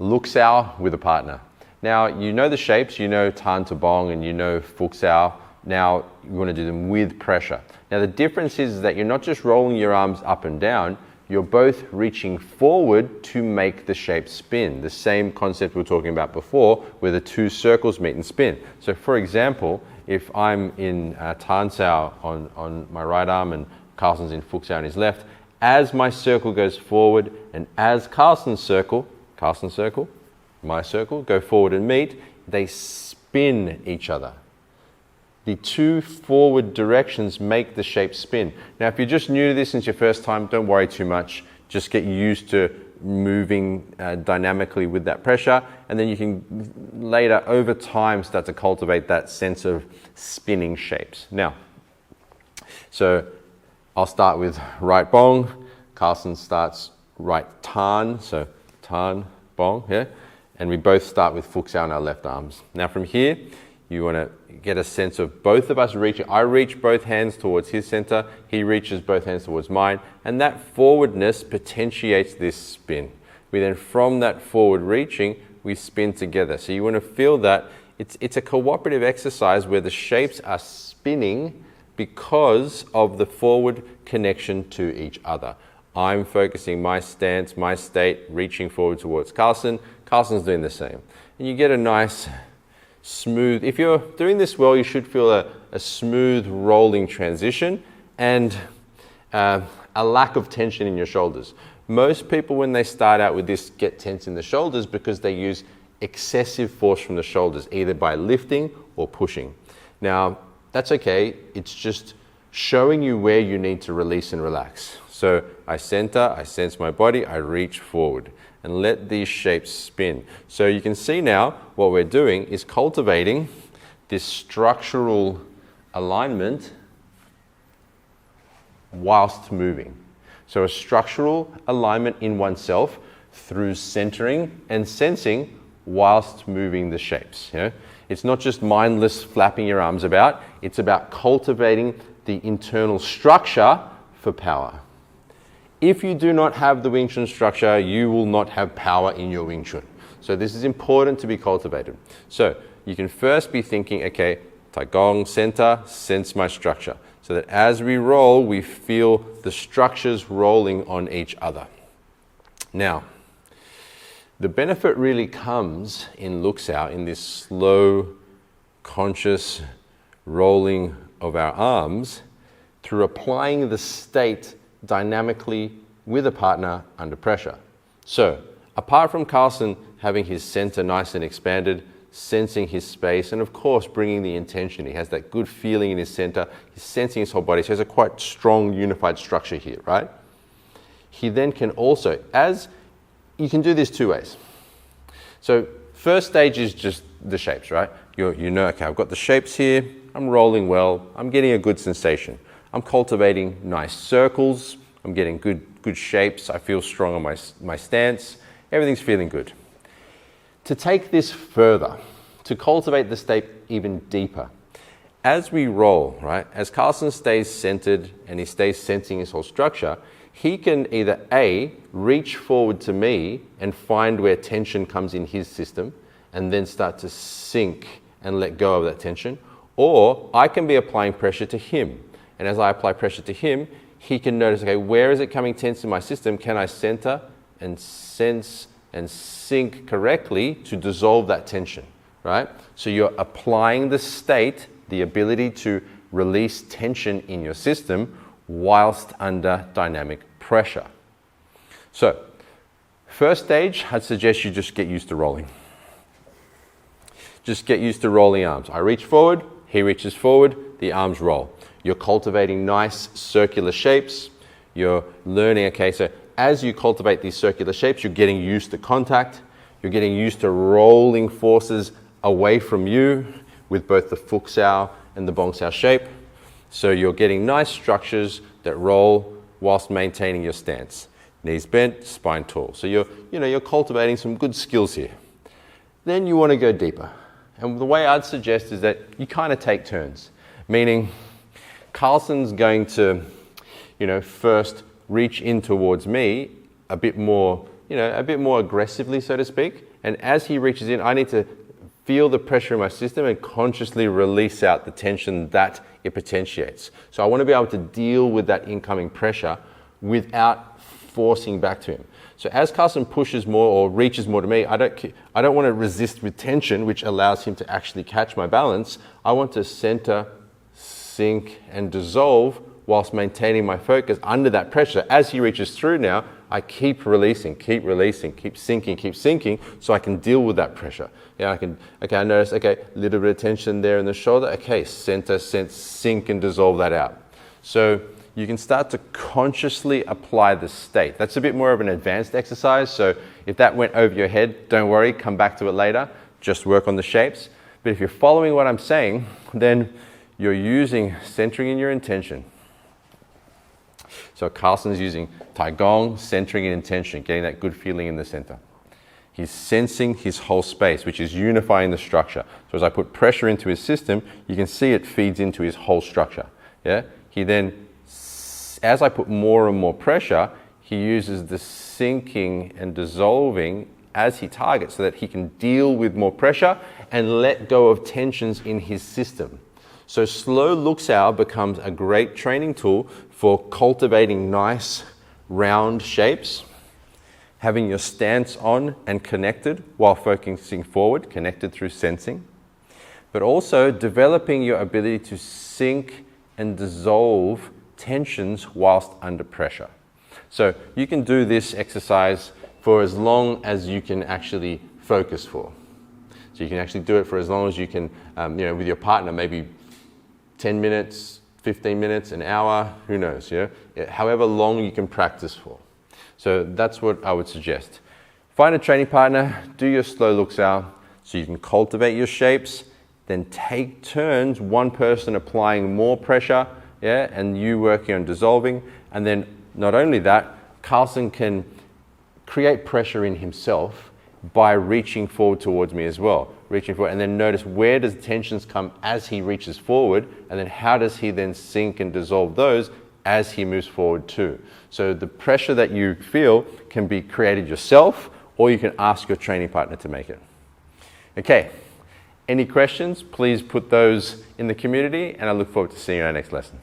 Luxiao with a partner. Now, you know the shapes, you know Tan to Bong and you know Fuxiao. Now, you want to do them with pressure. Now, the difference is that you're not just rolling your arms up and down, you're both reaching forward to make the shape spin. The same concept we were talking about before, where the two circles meet and spin. So, for example, if I'm in Tan Sao on my right arm and Carlson's in Fuxiao on his left, as my circle goes forward and as Carlson's circle, my circle, go forward and meet, they spin each other. The two forward directions make the shape spin. Now, if you're just new to this and it's your first time, don't worry too much. Just get used to moving dynamically with that pressure, and then you can later, over time, start to cultivate that sense of spinning shapes. Now, so I'll start with right bong. Carlson starts right tan, so tan, bong, yeah? And we both start with Fuxiao on our left arms. Now from here, you want to get a sense of both of us reaching. I reach both hands towards his center, he reaches both hands towards mine, and that forwardness potentiates this spin. We then, from that forward reaching, we spin together. So you want to feel that it's a cooperative exercise where the shapes are spinning because of the forward connection to each other. I'm focusing my stance, my state, reaching forward towards Carlson. Carlson's doing the same. And you get a nice smooth, if you're doing this well, you should feel a smooth rolling transition and a lack of tension in your shoulders. Most people, when they start out with this, get tense in the shoulders because they use excessive force from the shoulders, either by lifting or pushing. Now, that's okay. It's just showing you where you need to release and relax. So I center, I sense my body, I reach forward and let these shapes spin. So you can see now what we're doing is cultivating this structural alignment whilst moving. So a structural alignment in oneself through centering and sensing whilst moving the shapes. You know? It's not just mindless flapping your arms about, it's about cultivating the internal structure for power. If you do not have the Wing Chun structure, you will not have power in your Wing Chun. So this is important to be cultivated. So you can first be thinking, okay, Tai Gong, center, sense my structure. So that as we roll, we feel the structures rolling on each other. Now, the benefit really comes in Luxiao, in this slow, conscious rolling of our arms through applying the state dynamically with a partner under pressure. So, apart from Carlson having his center nice and expanded, sensing his space, and of course bringing the intention, he has that good feeling in his center, he's sensing his whole body, so he has a quite strong unified structure here, right? He then can also, you can do this two ways. So, first stage is just the shapes, right? You know, okay, I've got the shapes here, I'm rolling well, I'm getting a good sensation. I'm cultivating nice circles, I'm getting good shapes, I feel strong on my stance, everything's feeling good. To take this further, to cultivate the state even deeper, as we roll, right, as Carlson stays centered and he stays sensing his whole structure, he can either A, reach forward to me and find where tension comes in his system and then start to sink and let go of that tension, or I can be applying pressure to him. And as I apply pressure to him, he can notice, okay, where is it coming tense in my system? Can I center and sense and sink correctly to dissolve that tension, right? So you're applying the state, the ability to release tension in your system whilst under dynamic pressure. So, first stage, I'd suggest you just get used to rolling. Just get used to rolling arms. I reach forward, he reaches forward, the arms roll. You're cultivating nice circular shapes. You're learning, okay, so as you cultivate these circular shapes, you're getting used to contact. You're getting used to rolling forces away from you with both the Fuxiao and the Bongxiao shape. So you're getting nice structures that roll whilst maintaining your stance. Knees bent, spine tall. So you're cultivating some good skills here. Then you want to go deeper. And the way I'd suggest is that you kind of take turns, meaning Carlson's going to, first reach in towards me a bit more, a bit more aggressively, so to speak. And as he reaches in, I need to feel the pressure in my system and consciously release out the tension that it potentiates. So I want to be able to deal with that incoming pressure without forcing back to him. So as Carlson pushes more or reaches more to me, I don't want to resist with tension, which allows him to actually catch my balance. I want to center, sink, and dissolve whilst maintaining my focus under that pressure. As he reaches through now, I keep releasing, keep sinking, so I can deal with that pressure. I notice, a little bit of tension there in the shoulder. Okay, center, sense, sink, and dissolve that out. So you can start to consciously apply the state. That's a bit more of an advanced exercise, so if that went over your head, don't worry, come back to it later. Just work on the shapes. But if you're following what I'm saying, then you're using centering in your intention. So Carlson's using Taigong, centering in intention, getting that good feeling in the center. He's sensing his whole space, which is unifying the structure. So as I put pressure into his system, you can see it feeds into his whole structure. He then, as I put more and more pressure, he uses the sinking and dissolving as he targets so that he can deal with more pressure and let go of tensions in his system. So slow luksao becomes a great training tool for cultivating nice round shapes, having your stance on and connected while focusing forward, connected through sensing, but also developing your ability to sink and dissolve tensions whilst under pressure. So you can do this exercise for as long as you can actually focus for. So you can actually do it for as long as you can, with your partner, maybe 10 minutes, 15 minutes, an hour, who knows, however long you can practice for. So that's what I would suggest. Find a training partner, do your slow luksao so you can cultivate your shapes, then take turns, one person applying more pressure, and you working on dissolving. And then not only that, Carlson can create pressure in himself by reaching forward towards me as well. Reaching forward, and then notice where does tensions come as he reaches forward, and then how does he then sink and dissolve those as he moves forward too. So the pressure that you feel can be created yourself, or you can ask your training partner to make it. Okay, any questions? Please put those in the community, and I look forward to seeing you in our next lesson.